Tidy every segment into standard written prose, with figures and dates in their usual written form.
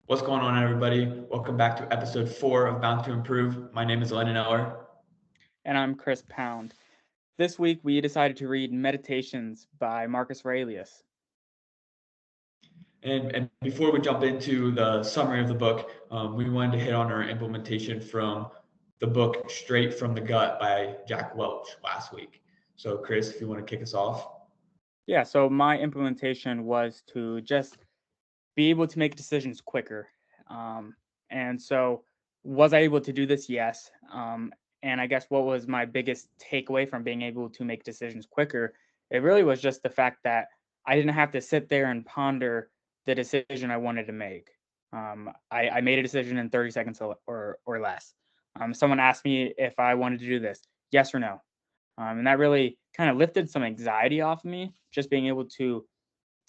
What's going on, everybody? Welcome back to episode 4 of Bound to Improve. My name is Lennon Eller. And I'm Chris Pound. This week we decided to read Meditations by Marcus Aurelius. And before we jump into the summary of the book, we wanted to hit on our implementation from the book Straight from the Gut by Jack Welch last week. So, Chris, if you want to kick us off. Yeah, so my implementation was to just be able to make decisions quicker. And so, was I able to do this? Yes. And I guess what was my biggest takeaway from being able to make decisions quicker? It really was just the fact that I didn't have to sit there and ponder the decision I wanted to make. I made a decision in 30 seconds or less. Someone asked me if I wanted to do this, yes or no. And that really kind of lifted some anxiety off of me, just being able to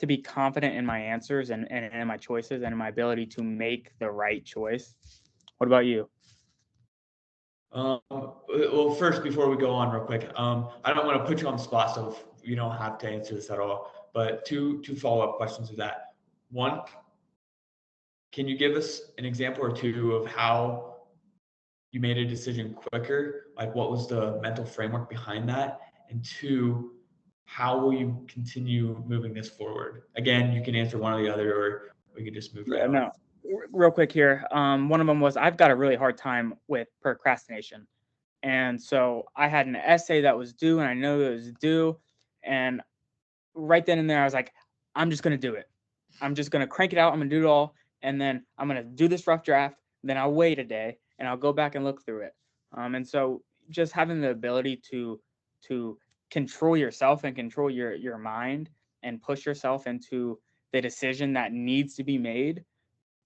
be confident in my answers and in my choices and in my ability to make the right choice. What about you? Well, first, before we go on real quick, I don't want to put you on the spot, so you don't have to answer this at all. But two follow-up questions to that. One, can you give us an example or two of how you made a decision quicker? Like, what was the mental framework behind that? And two, how will you continue moving this forward? Again, you can answer one or the other, or we can just move right Yeah, on. no. Real quick here. One of them was I've got a really hard time with procrastination. And so I had an essay that was due and I know it was due. And right then and there, I was like, I'm just going to do it. I'm just going to crank it out. I'm going to do it all. And then I'm going to do this rough draft. Then I'll wait a day and I'll go back and look through it. And so just having the ability to control yourself and control your mind and push yourself into the decision that needs to be made,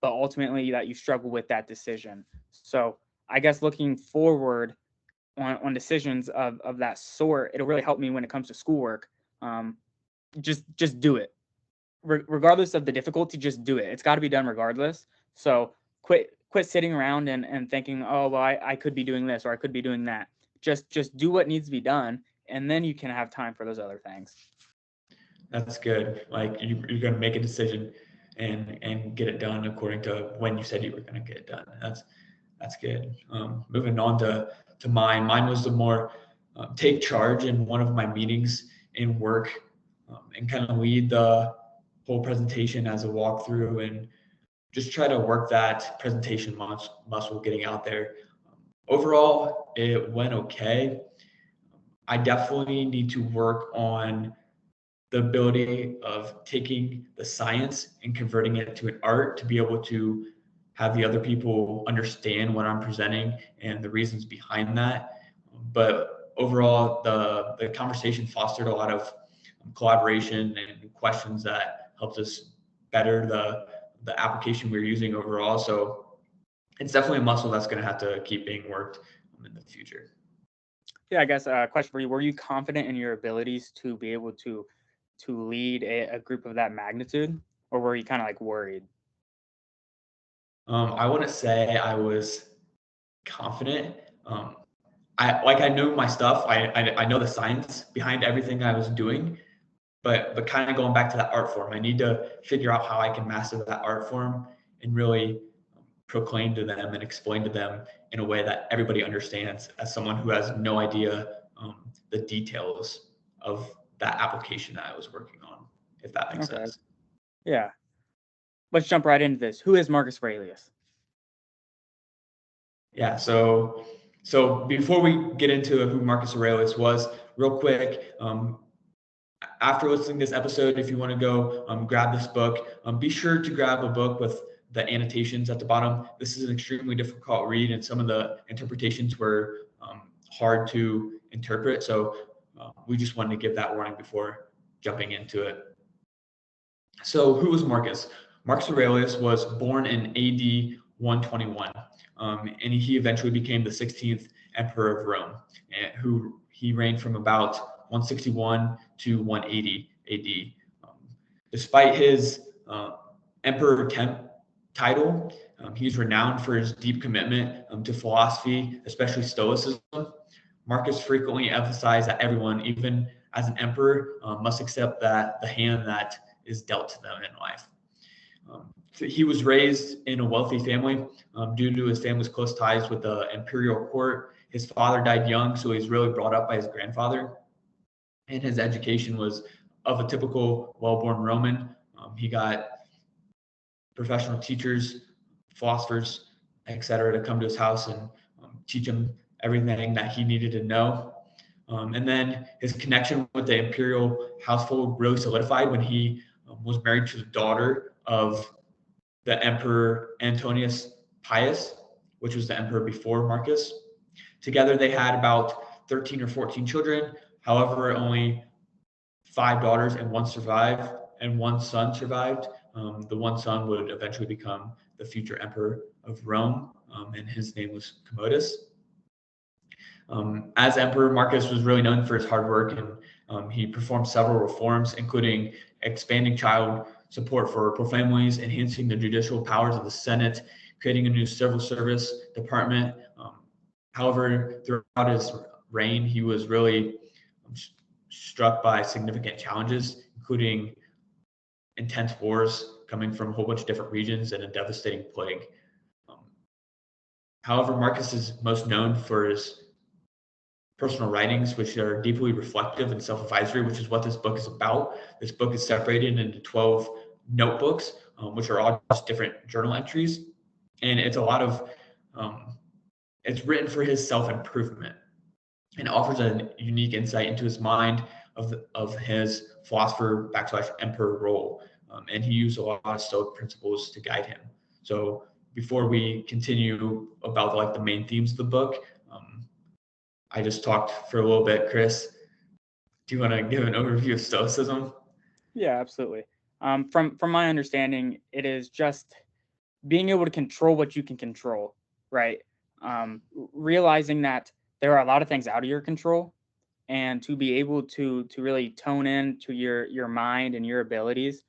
but ultimately that you struggle with that decision. So I guess looking forward on decisions of that sort, it'll really help me when it comes to schoolwork. Just do it. Regardless of the difficulty, just do it. It's got to be done regardless. So quit sitting around and thinking, oh well, I could be doing this or I could be doing that. Just do what needs to be done, and then you can have time for those other things. That's good. Like you're going to make a decision and get it done according to when you said you were going to get it done. That's good. Moving on to mine. Mine was the more take charge in one of my meetings in work, and kind of lead the whole presentation as a walkthrough and just try to work that presentation muscle getting out there. Overall, it went okay. I definitely need to work on the ability of taking the science and converting it to an art to be able to have the other people understand what I'm presenting and the reasons behind that. But overall, the conversation fostered a lot of collaboration and questions that helped us better the application we're using overall. So it's definitely a muscle that's going to have to keep being worked in the future. Yeah, I guess a question for you: were you confident in your abilities to be able to lead a group of that magnitude, or were you kind of like worried? I wouldn't say I was confident. Um, I know my stuff. I know the science behind everything I was doing, but kind of going back to that art form, I need to figure out how I can master that art form and really proclaim to them and explain to them in a way that everybody understands as someone who has no idea the details of that application that I was working on, if that makes Okay. sense. Yeah. Let's jump right into this. Who is Marcus Aurelius? Yeah. So before we get into who Marcus Aurelius was, real quick, after listening to this episode, if you want to go grab this book, be sure to grab a book with the annotations at the bottom. This is an extremely difficult read, and some of the interpretations were hard to interpret. So we just wanted to give that warning before jumping into it. So who was Marcus? Marcus Aurelius was born in AD 121, and he eventually became the 16th emperor of Rome, who he reigned from about 161 to 180 AD. Despite his emperor title, he's renowned for his deep commitment to philosophy, especially Stoicism. Marcus frequently emphasized that everyone, even as an emperor, must accept that the hand that is dealt to them in life. So he was raised in a wealthy family due to his family's close ties with the imperial court. His father died young, so he's really brought up by his grandfather. And his education was of a typical well-born Roman. He got professional teachers, philosophers, etc., to come to his house and teach him everything that he needed to know. And then his connection with the imperial household really solidified when he was married to the daughter of the Emperor Antonius Pius, which was the emperor before Marcus. Together, they had about 13 or 14 children. However, only 5 daughters and one son survived. The one son would eventually become the future emperor of Rome, and his name was Commodus. As emperor, Marcus was really known for his hard work, and he performed several reforms, including expanding child support for poor families, enhancing the judicial powers of the Senate, creating a new civil service department. However, throughout his reign, he was really struck by significant challenges, including intense wars coming from a whole bunch of different regions and a devastating plague. However, Marcus is most known for his personal writings, which are deeply reflective and self-advisory, which is what this book is about. This book is separated into 12 notebooks, which are all just different journal entries. And it's a lot of, it's written for his self-improvement and offers a unique insight into his mind of his philosopher / emperor role. And he used a lot of Stoic principles to guide him. So before we continue about like the main themes of the book, I just talked for a little bit. Chris, do you want to give an overview of Stoicism? Yeah, absolutely. From my understanding, it is just being able to control what you can control, right? Realizing that there are a lot of things out of your control, and to be able to really tone in to your mind and your abilities,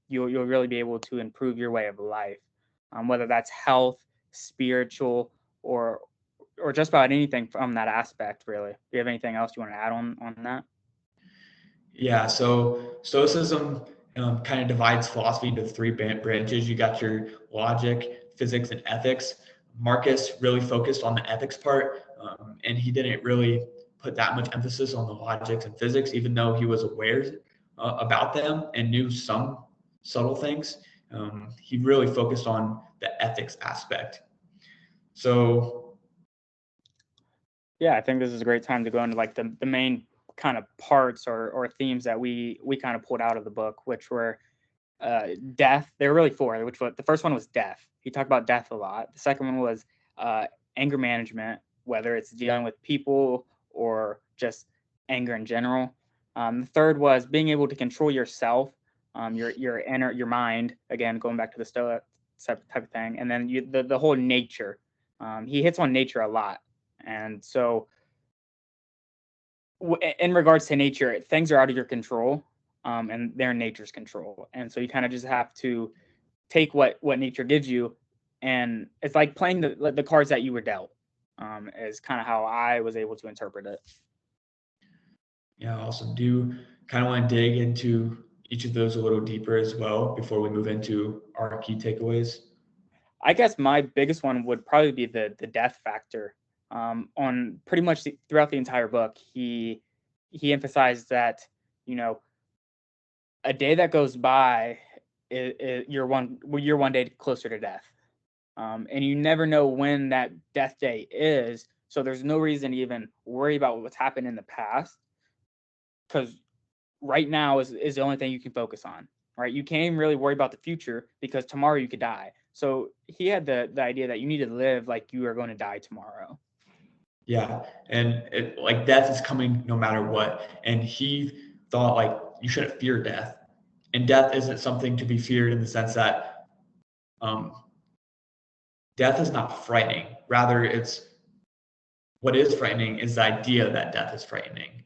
you'll really be able to improve your way of life, whether that's health, spiritual, or just about anything from that aspect, really. Do you have anything else you want to add on that? Yeah, so Stoicism kind of divides philosophy into 3 branches. You got your logic, physics, and ethics. Marcus really focused on the ethics part, and he didn't really put that much emphasis on the logics and physics, even though he was aware about them and knew some subtle things. He really focused on the ethics aspect. So, yeah, I think this is a great time to go into like the main kind of parts or themes that we kind of pulled out of the book, which were death. There were really 4. Which was, the first one was death. He talked about death a lot. The second one was anger management, whether it's dealing with people or just anger in general. The third was being able to control yourself, your mind. Again, going back to the Stoic type of thing, and then the whole nature. He hits on nature a lot, and so in regards to nature, things are out of your control, and they're in nature's control, and so you kind of just have to take what nature gives you, and it's like playing the cards that you were dealt. Is kind of how I was able to interpret it. Yeah, awesome. Do you kind of want to dig into each of those a little deeper as well before we move into our key takeaways? I guess my biggest one would probably be the death factor. On pretty much throughout the entire book, he emphasized that, a day that goes by, you're one day closer to death, and you never know when that death day is. So there's no reason to even worry about what's happened in the past, because right now is the only thing you can focus on. Right? You can't even really worry about the future because tomorrow you could die. So he had the idea that you need to live like you are going to die tomorrow. Yeah, and like death is coming no matter what. And he thought like you shouldn't fear death, and death isn't something to be feared in the sense that death is not frightening. Rather, it's what is frightening is the idea that death is frightening.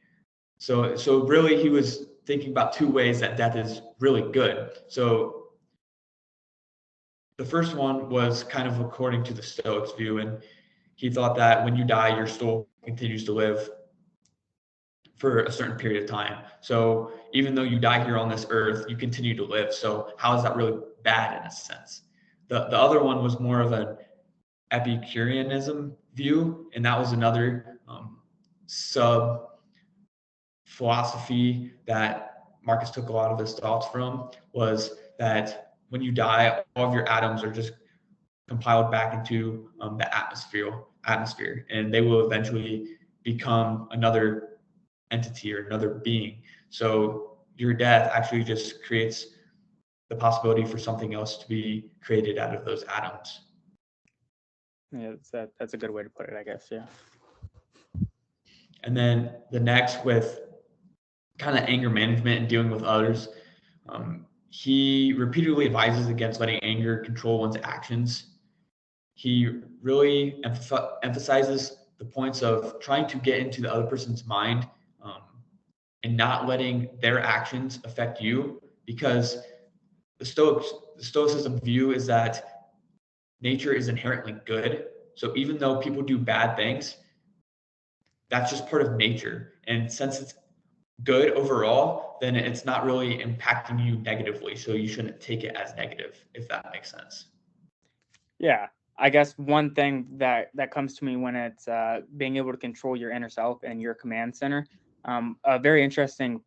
So really, he was thinking about 2 ways that death is really good. So the first one was kind of according to the Stoics view, and he thought that when you die, your soul continues to live for a certain period of time. So even though you die here on this earth, you continue to live. So how is that really bad in a sense? The other one was more of an Epicureanism view, and that was another sub philosophy that Marcus took a lot of his thoughts from, was that when you die, all of your atoms are just compiled back into the atmosphere, and they will eventually become another entity or another being. So your death actually just creates the possibility for something else to be created out of those atoms. Yeah, that's a good way to put it, I guess. Yeah. And then the next, with kind of anger management and dealing with others, he repeatedly advises against letting anger control one's actions. He really emphasizes the points of trying to get into the other person's mind, and not letting their actions affect you, because the Stoicism view is that nature is inherently good. So even though people do bad things, that's just part of nature. And since it's good overall, then it's not really impacting you negatively. So you shouldn't take it as negative, if that makes sense. Yeah. I guess one thing that comes to me when it's being able to control your inner self and your command center, a very interesting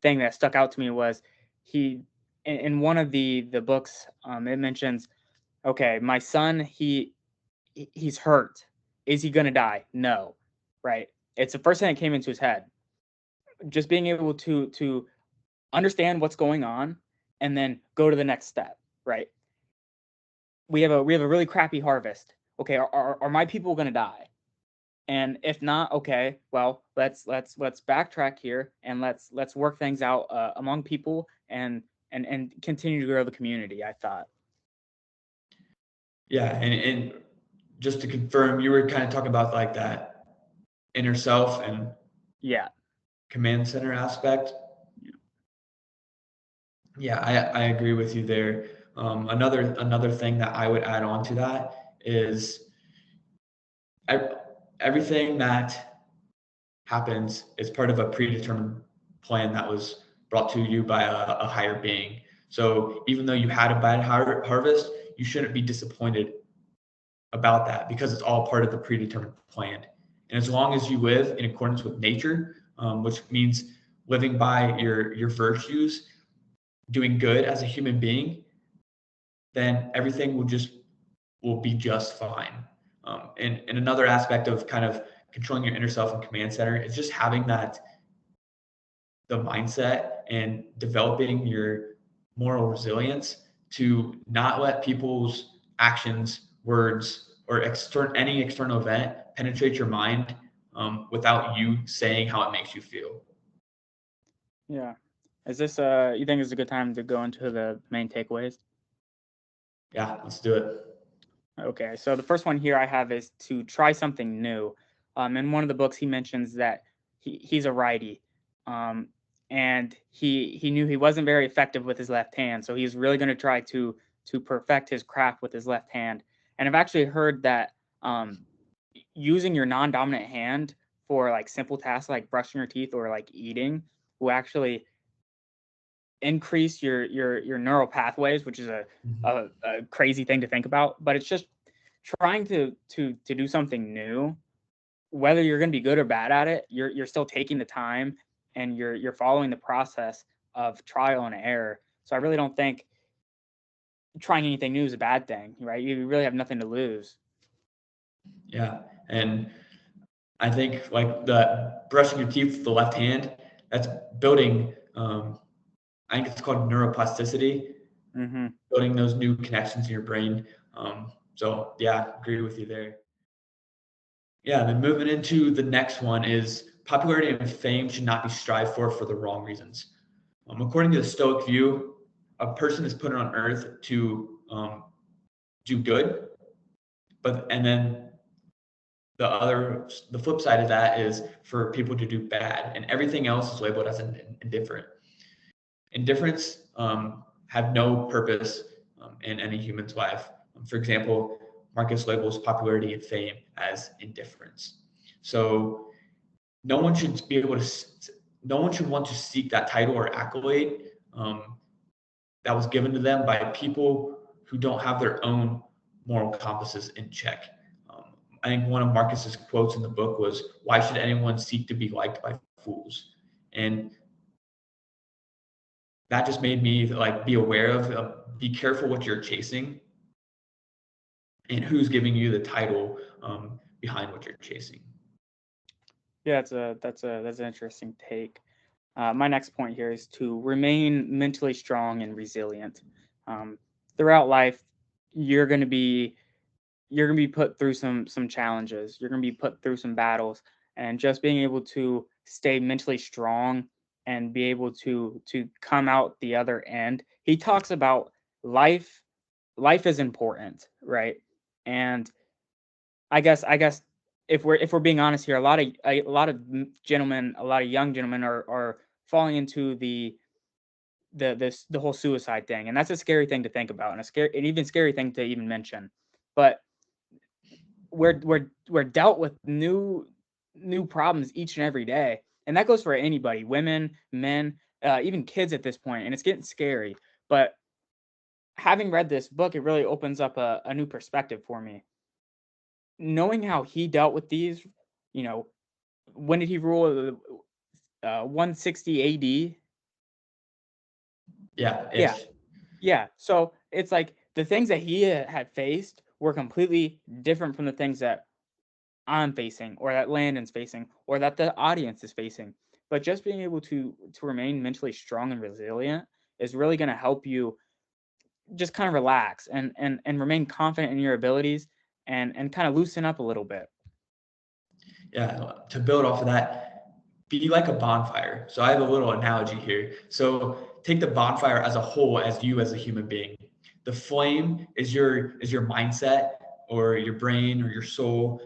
thing that stuck out to me was he, in one of the books, it mentions, okay, my son, he's hurt. Is he going to die? No. Right. It's the first thing that came into his head. Just being able to understand what's going on and then go to the next step. Right. We have a really crappy harvest. Okay. Are my people going to die? And if not, okay, well, let's backtrack here and let's work things out among people and continue to grow the community, I thought. Yeah, and just to confirm, you were kind of talking about like that inner self and Yeah. command center aspect. Yeah, I agree with you there. Another thing that I would add on to that is everything that happens is part of a predetermined plan that was brought to you by a higher being. So even though you had a bad harvest, you shouldn't be disappointed about that, because it's all part of the predetermined plan. And as long as you live in accordance with nature, which means living by your virtues, doing good as a human being, then everything will be just fine. And another aspect of kind of controlling your inner self and command center is just having the mindset and developing your moral resilience to not let people's actions, words, or any external event penetrate your mind, without you saying how it makes you feel. Yeah. Is this you think it's a good time to go into the main takeaways? Yeah, let's do it. Okay, so the first one here I have is to try something new. In one of the books, he mentions that he's a righty, and he knew he wasn't very effective with his left hand, so he's really going to try to perfect his craft with his left hand. And I've actually heard that using your non-dominant hand for like simple tasks like brushing your teeth or like eating will actually increase your neural pathways, which is a crazy thing to think about, but it's just trying to do something new. Whether you're going to be good or bad at it, you're still taking the time and you're following the process of trial and error. So I really don't think trying anything new is a bad thing, right? You really have nothing to lose. Yeah, and I think like the brushing your teeth with the left hand, that's building. I think it's called neuroplasticity, Mm-hmm. building those new connections in your brain. So yeah, agree with you there. Yeah, then moving into the next one is popularity and fame should not be strived for the wrong reasons. According to the Stoic view, a person is put on earth to do good, and then the flip side of that is for people to do bad, and everything else is labeled as indifferent. Indifference have no purpose in any human's life. For example, Marcus labels popularity and fame as indifference. So no one should be able to, no one should want to seek that title or accolade that was given to them by people who don't have their own moral compasses in check. I think one of Marcus's quotes in the book was, "Why should anyone seek to be liked by fools?" And that just made me like be aware of be careful what you're chasing and who's giving you the title behind what you're chasing. Yeah, that's an interesting take. My next point here is to remain mentally strong and resilient. Throughout life, you're going to be put through some challenges. You're going to be put through some battles, and just being able to stay mentally strong and be able to come out the other end. He talks about life. Life is important, right? And I guess if we're being honest here, a lot of gentlemen, a lot of young gentlemen are falling into the whole suicide thing, and that's a scary thing to think about, and an even scary thing to even mention. But we're dealt with new problems each and every day, and that goes for anybody, women, men, even kids at this point, and it's getting scary. But having read this book, it really opens up a new perspective for me. Knowing how he dealt with these, when did he rule? 160 AD. Yeah. Yeah. So it's like the things that he had faced were completely different from the things that I'm facing, or that Landon's facing, or that the audience is facing. But just being able to remain mentally strong and resilient is really going to help you just kind of relax and remain confident in your abilities and kind of loosen up a little bit. Yeah. To build off of that, be like a bonfire. So I have a little analogy here. So take the bonfire as a whole, as you as a human being. The flame is your mindset or your brain or your soul,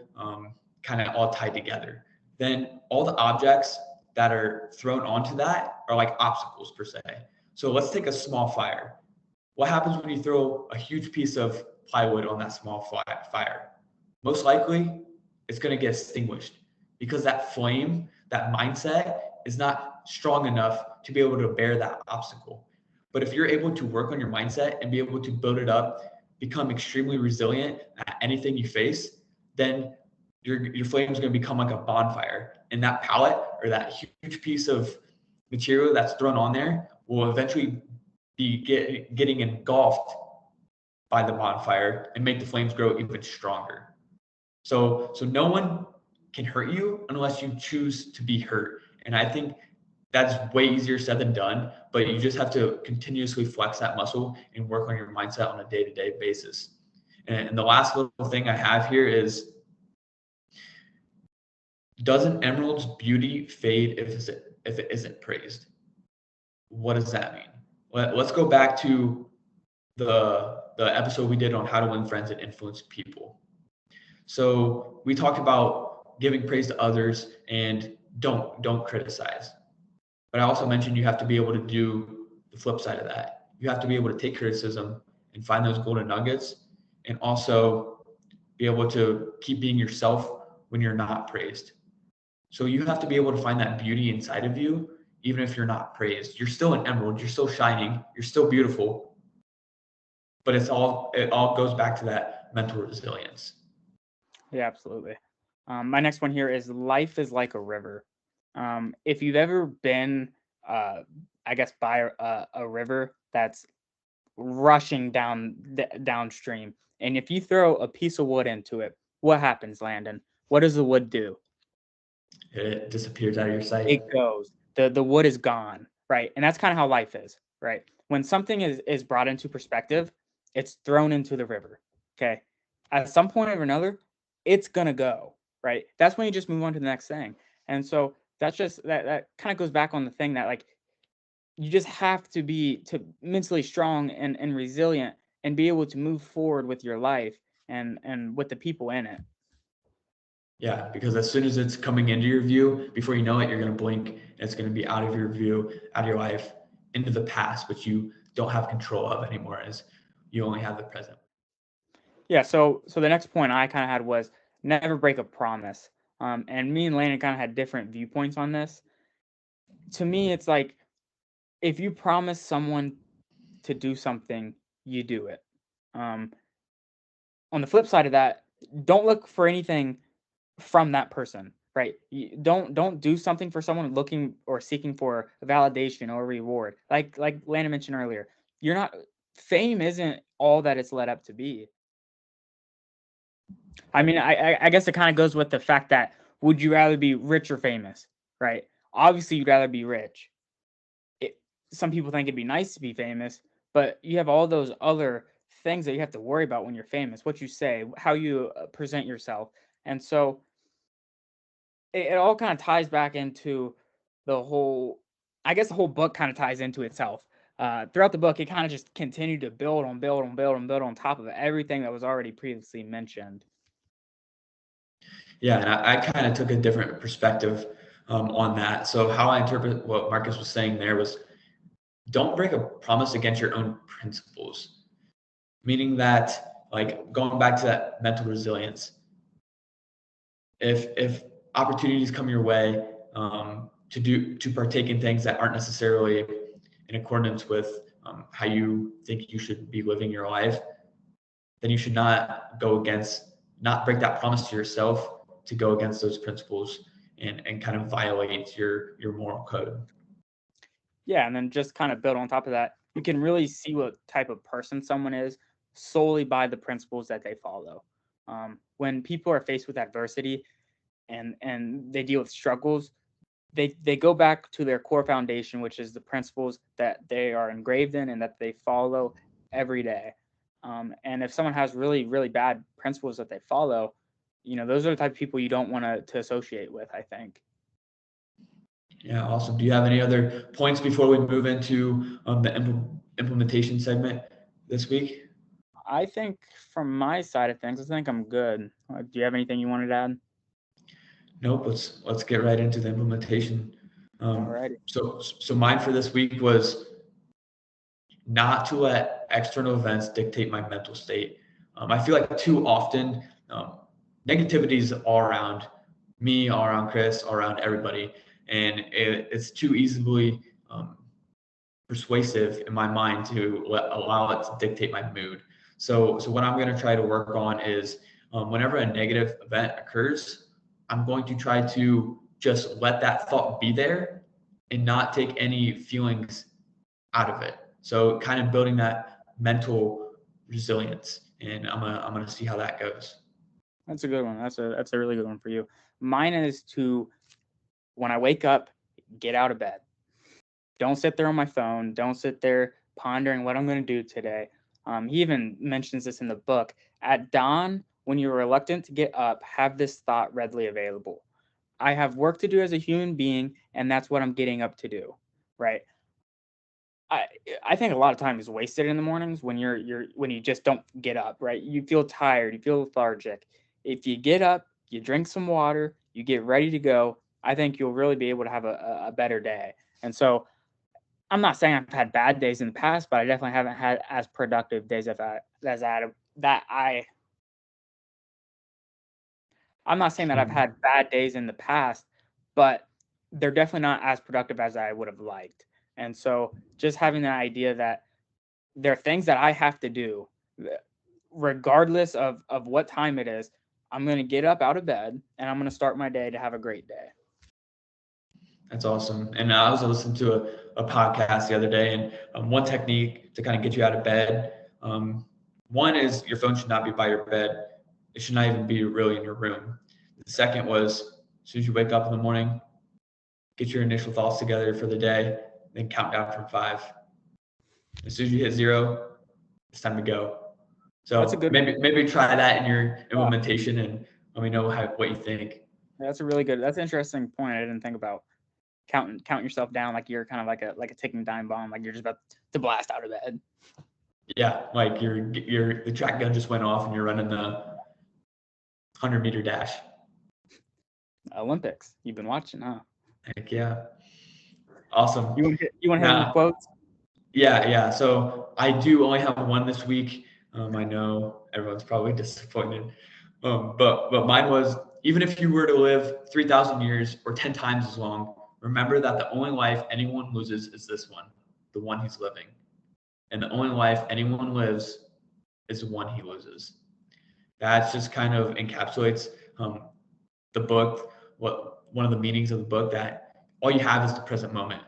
kind of all tied together. Then all the objects that are thrown onto that are like obstacles per se. So let's take a small fire. What happens when you throw a huge piece of plywood on that small fire? Most likely, it's going to get extinguished because that flame, that mindset is not strong enough to be able to bear that obstacle. But if you're able to work on your mindset and be able to build it up, become extremely resilient at anything you face, then your flame is going to become like a bonfire. And that pallet or that huge piece of material that's thrown on there will eventually be getting engulfed by the bonfire and make the flames grow even stronger. So no one can hurt you unless you choose to be hurt. And I think that's way easier said than done, but you just have to continuously flex that muscle and work on your mindset on a day-to-day basis. And the last little thing I have here is, doesn't emerald's beauty fade if it isn't praised? What does that mean? Let's go back to the episode we did on how to win friends and influence people. So we talked about giving praise to others and don't criticize. But I also mentioned you have to be able to do the flip side of that. You have to be able to take criticism and find those golden nuggets, and also be able to keep being yourself when you're not praised. So you have to be able to find that beauty inside of you, even if you're not praised. You're still an emerald, you're still shining, you're still beautiful. But it all goes back to that mental resilience. Yeah, absolutely. My next one here is, life is like a river. If you've ever been, I guess, by a river that's rushing downstream, and if you throw a piece of wood into it, what happens, Landon? What does the wood do? It disappears out of your sight. It goes. The wood is gone, right? And that's kind of how life is, right? When something is brought into perspective, it's thrown into the river. Okay. At some point or another, it's gonna go, right? That's when you just move on to the next thing. And so that's just that kind of goes back on the thing that, like, you just have to be mentally strong and resilient and be able to move forward with your life and with the people in it. Yeah, because as soon as it's coming into your view, before you know it, you're going to blink and it's going to be out of your view, out of your life, into the past, which you don't have control of anymore, as you only have the present. Yeah, so the next point I kind of had was, never break a promise. And me and Landon kind of had different viewpoints on this. To me, it's like, if you promise someone to do something, you do it. On the flip side of that, don't look for anything from that person, right? Don't do something for someone looking or seeking for validation or reward. Like Landon mentioned earlier, fame isn't all that it's led up to be. I mean, I guess it kind of goes with the fact that, would you rather be rich or famous, right? Obviously, you'd rather be rich. Some people think it'd be nice to be famous, but you have all those other things that you have to worry about when you're famous: what you say, how you present yourself. And so it all kind of ties back into the whole, I guess the whole book kind of ties into itself. Throughout the book, it kind of just continued to build on top of everything that was already previously mentioned. Yeah, and I kind of took a different perspective on that. So how I interpret what Marcus was saying there was, don't break a promise against your own principles, meaning that, like, going back to that mental resilience, if opportunities come your way to partake in things that aren't necessarily in accordance with how you think you should be living your life, then you should not break that promise to yourself to go against those principles and kind of violate your moral code. Yeah, and then just kind of build on top of that, you can really see what type of person someone is solely by the principles that they follow. When people are faced with adversity and they deal with struggles, they go back to their core foundation, which is the principles that they are engraved in and that they follow every day. And if someone has really, really bad principles that they follow, those are the type of people you don't want to associate with, I think. Yeah, awesome. Do you have any other points before we move into the implementation segment this week? I think from my side of things, I think I'm good. Do you have anything you wanted to add? Nope. Let's get right into the implementation. Alrighty. So mine for this week was not to let external events dictate my mental state. I feel like too often negativity is all around me, all around Chris, all around everybody, and it's too easily persuasive in my mind to allow it to dictate my mood. So what I'm going to try to work on is whenever a negative event occurs, I'm going to try to just let that thought be there and not take any feelings out of it. So kind of building that mental resilience, and I'm gonna see how that goes. That's a good one. That's a really good one for you. Mine is to, when I wake up, get out of bed. Don't sit there on my phone. Don't sit there pondering what I'm going to do today. He even mentions this in the book. At dawn, when you're reluctant to get up, have this thought readily available: I have work to do as a human being, and that's what I'm getting up to do. Right? I think a lot of time is wasted in the mornings when when you just don't get up. Right? You feel tired. You feel lethargic. If you get up, you drink some water, you get ready to go, I think you'll really be able to have a better day. And so, I'm not saying I've had bad days in the past, but I definitely haven't had as productive days I'm not saying that I've had bad days in the past, but they're definitely not as productive as I would have liked. And so just having the idea that there are things that I have to do, regardless of what time it is, I'm going to get up out of bed and I'm going to start my day to have a great day. That's awesome. And I was listening to a podcast the other day, and one technique to kind of get you out of bed. One is your phone should not be by your bed. It should not even be really in your room. The second was, as soon as you wake up in the morning, get your initial thoughts together for the day, then count down from 5. As soon as you hit 0, it's time to go. So That's a good maybe try that in your implementation and let me know what you think. That's an interesting point I didn't think about. Count yourself down like you're kind of like a ticking time bomb, like you're just about to blast out of bed. Yeah, like the track gun just went off and you're running the 100-meter dash. Olympics. You've been watching, huh? Heck yeah. Awesome. You want to hit any quotes? Yeah. So I do only have one this week. I know everyone's probably disappointed. But mine was, even if you were to live 3,000 years or 10 times as long, remember that the only life anyone loses is this one, the one he's living. And the only life anyone lives is the one he loses. That just kind of encapsulates the book, one of the meanings of the book, that all you have is the present moment.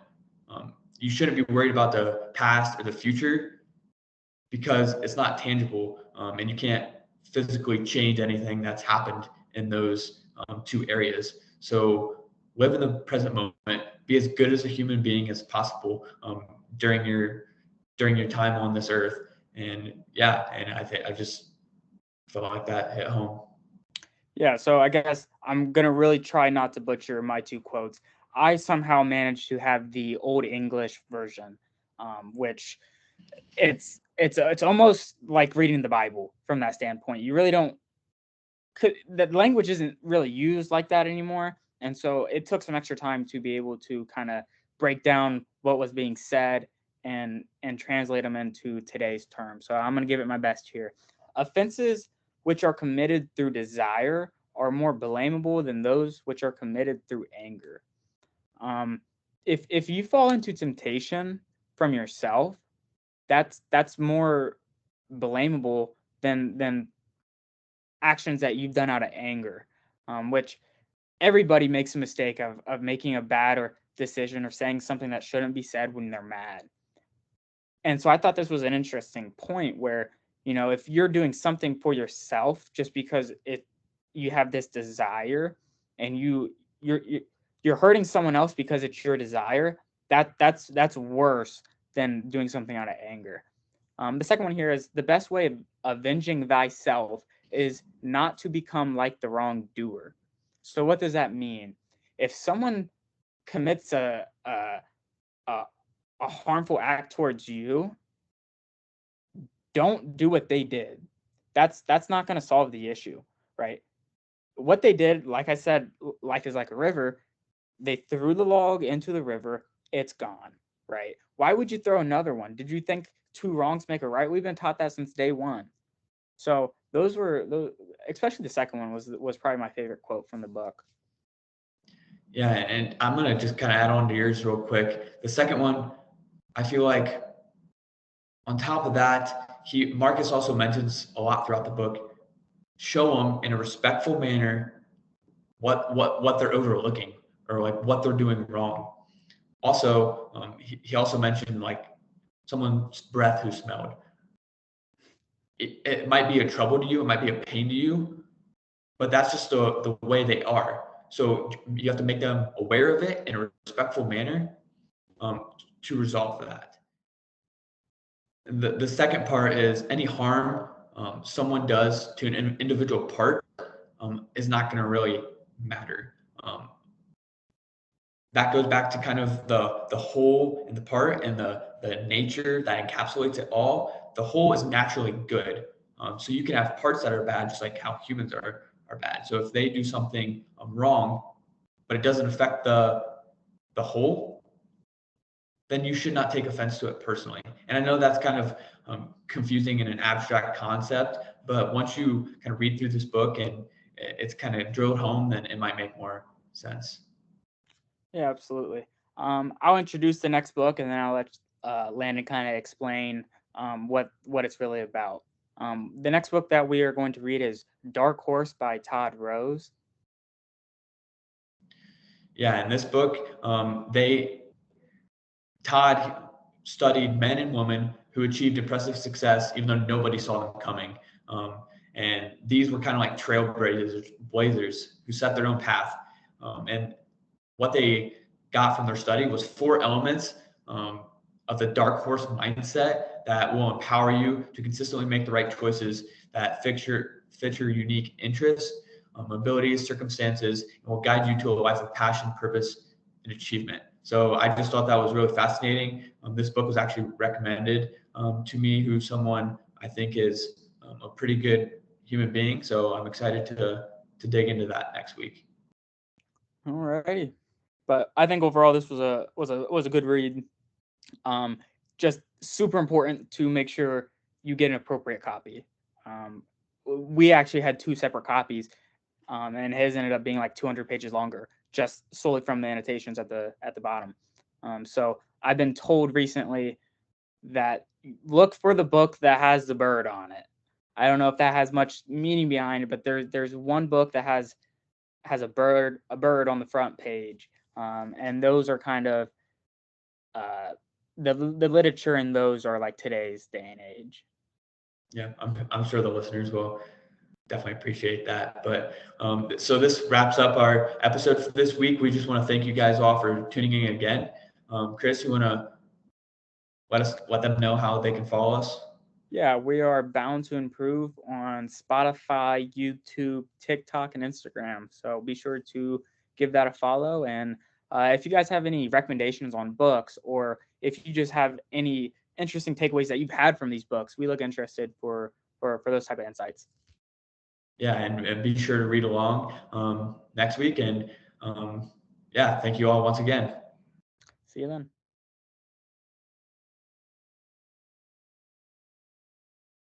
You shouldn't be worried about the past or the future because it's not tangible, and you can't physically change anything that's happened in those two areas. So live in the present moment, be as good as a human being as possible during your time on this earth. And I just felt like that hit home. Yeah, so I guess I'm gonna really try not to butcher my two quotes. I somehow managed to have the Old English version, which it's almost like reading the Bible from that standpoint. You really don't. The language isn't really used like that anymore, and so it took some extra time to be able to kind of break down what was being said and translate them into today's terms. So I'm gonna give it my best here. Offenses which are committed through desire are more blamable than those which are committed through anger. If you fall into temptation from yourself, that's more blamable than actions that you've done out of anger, which everybody makes a mistake of making a bad or decision or saying something that shouldn't be said when they're mad. And so I thought this was an interesting point where, if you're doing something for yourself just because you have this desire and you're hurting someone else because it's your desire, that's worse than doing something out of anger. The second one here is the best way of avenging thyself is not to become like the wrongdoer. So what does that mean? If someone commits a harmful act towards you, don't do what they did. That's not going to solve the issue, right? What they did, like I said, life is like a river. They threw the log into the river. It's gone, right? Why would you throw another one? Did you think two wrongs make a right? We've been taught that since day one. So those, especially the second one was probably my favorite quote from the book. Yeah, and I'm gonna just kind of add on to yours real quick. The second one, I feel like on top of that, Marcus also mentions a lot throughout the book. Show them in a respectful manner what they're overlooking or like what they're doing wrong. Also, he also mentioned like someone's breath who smelled. It might be a trouble to you, it might be a pain to you, but that's just the way they are. So you have to make them aware of it in a respectful manner to resolve that. The second part is any harm someone does to an individual part is not going to really matter. That goes back to kind of the whole and the part and the nature that encapsulates it all. The whole is naturally good. So you can have parts that are bad, just like how humans are bad. So if they do something wrong, but it doesn't affect the whole, then you should not take offense to it personally. And I know that's kind of confusing in an abstract concept, but once you kind of read through this book and it's kind of drilled home, then it might make more sense. Yeah, absolutely. I'll introduce the next book, and then I'll let Landon kind of explain what it's really about. The next book that we are going to read is Dark Horse by Todd Rose. Yeah, in this book, Todd studied men and women who achieved impressive success, even though nobody saw them coming. And these were kind of like trailblazers who set their own path. And what they got from their study was 4 elements of the dark horse mindset that will empower you to consistently make the right choices that fit your unique interests, abilities, circumstances, and will guide you to a life of passion, purpose, and achievement. So I just thought that was really fascinating. This book was actually recommended to me, who someone I think is a pretty good human being. So I'm excited to dig into that next week. All righty. But I think overall this was a good read. Just super important to make sure you get an appropriate copy. We actually had 2 separate copies. and his ended up being like 200 pages longer, just solely from the annotations at the bottom. So I've been told recently that look for the book that has the bird on it. I don't know if that has much meaning behind it, but there's one book that has a bird on the front page, and those are kind of the literature in those are like today's day and age. Yeah, I'm sure the listeners will definitely appreciate that. But so this wraps up our episode for this week. We just want to thank you guys all for tuning in again. Chris, you want to let them know how they can follow us? Yeah, we are bound to improve on Spotify, YouTube, TikTok, and Instagram. So be sure to give that a follow. And if you guys have any recommendations on books, or if you just have any interesting takeaways that you've had from these books, we look interested for those type of insights. Yeah, and be sure to read along next week. And yeah, thank you all once again. See you then.